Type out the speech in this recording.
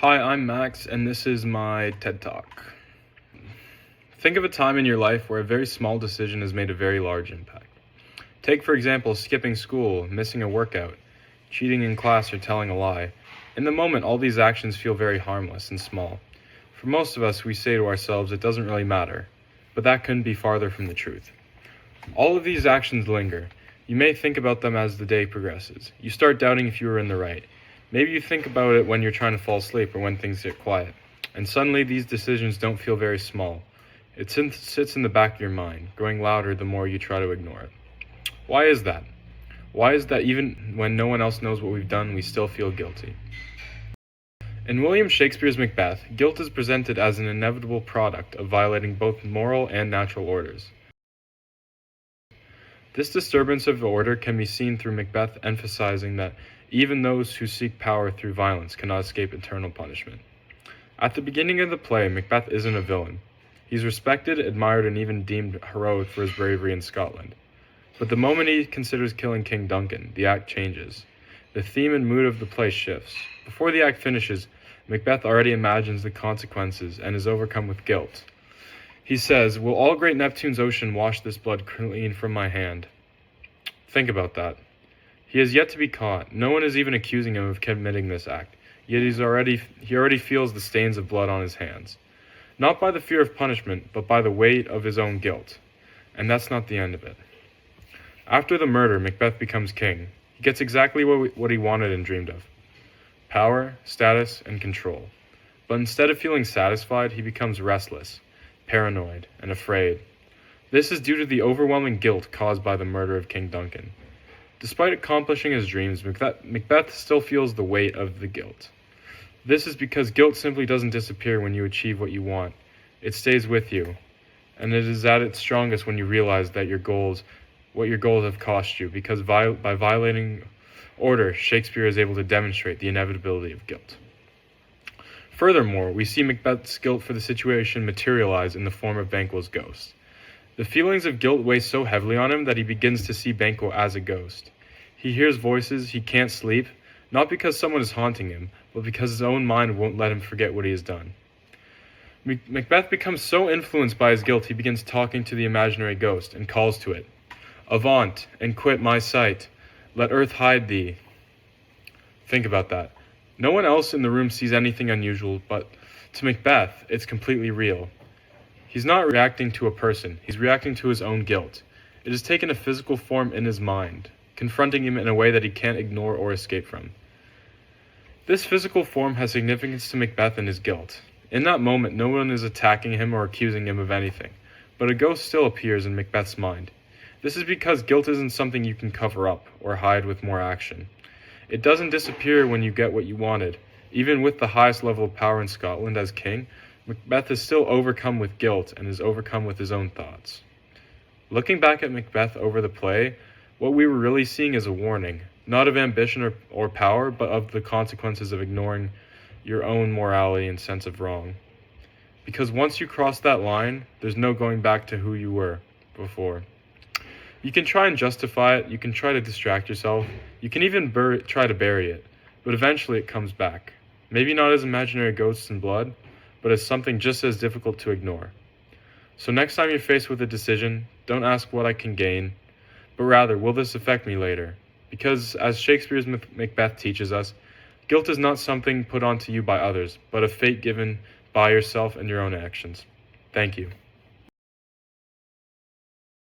Hi, I'm Max, and this is my TED Talk. Think of a time in your life where a very small decision has made a very large impact. Take, for example, skipping school, missing a workout, cheating in class, or telling a lie. In the moment, all these actions feel very harmless and small. For most of us, we say to ourselves, it doesn't really matter, but that couldn't be farther from the truth. All of these actions linger. You may think about them as the day progresses. You start doubting if you were in the right. Maybe you think about it when you're trying to fall asleep or when things get quiet. And suddenly these decisions don't feel very small. It sits in the back of your mind, growing louder the more you try to ignore it. Why is that? Why is that even when no one else knows what we've done, we still feel guilty? In William Shakespeare's Macbeth, guilt is presented as an inevitable product of violating both moral and natural orders. This disturbance of order can be seen through Macbeth emphasizing that even those who seek power through violence cannot escape eternal punishment. At the beginning of the play, Macbeth isn't a villain. He's respected, admired, and even deemed heroic for his bravery in Scotland. But the moment he considers killing King Duncan, the act changes. The theme and mood of the play shifts. Before the act finishes, Macbeth already imagines the consequences and is overcome with guilt. He says, "Will all great Neptune's ocean wash this blood clean from my hand?" Think about that. He has yet to be caught. No one is even accusing him of committing this act, yet he already feels the stains of blood on his hands. Not by the fear of punishment, but by the weight of his own guilt. And that's not the end of it. After the murder, Macbeth becomes king. He gets exactly what he wanted and dreamed of: power, status, and control. But instead of feeling satisfied, he becomes restless, paranoid, and afraid. This is due to the overwhelming guilt caused by the murder of King Duncan. Despite accomplishing his dreams, Macbeth still feels the weight of the guilt. This is because guilt simply doesn't disappear when you achieve what you want. It stays with you, and it is at its strongest when you realize that what your goals have cost you, because by violating order, Shakespeare is able to demonstrate the inevitability of guilt. Furthermore, we see Macbeth's guilt for the situation materialize in the form of Banquo's ghost. The feelings of guilt weigh so heavily on him that he begins to see Banquo as a ghost. He hears voices, he can't sleep, not because someone is haunting him, but because his own mind won't let him forget what he has done. Macbeth becomes so influenced by his guilt he begins talking to the imaginary ghost and calls to it, "Avaunt, and quit my sight. Let earth hide thee." Think about that. No one else in the room sees anything unusual, but to Macbeth, it's completely real. He's not reacting to a person, he's reacting to his own guilt. It has taken a physical form in his mind, confronting him in a way that he can't ignore or escape from. This physical form has significance to Macbeth and his guilt. In that moment, no one is attacking him or accusing him of anything, but a ghost still appears in Macbeth's mind. This is because guilt isn't something you can cover up or hide with more action. It doesn't disappear when you get what you wanted. Even with the highest level of power in Scotland as king, Macbeth is still overcome with guilt and is overcome with his own thoughts. Looking back at Macbeth over the play, what we were really seeing is a warning, not of ambition or power, but of the consequences of ignoring your own morality and sense of wrong. Because once you cross that line, there's no going back to who you were before. You can try and justify it, you can try to distract yourself, you can even try to bury it, but eventually it comes back. Maybe not as imaginary ghosts and blood, but as something just as difficult to ignore. So next time you're faced with a decision, don't ask what I can gain, but rather, will this affect me later? Because as Shakespeare's Macbeth teaches us, guilt is not something put onto you by others, but a fate given by yourself and your own actions. Thank you.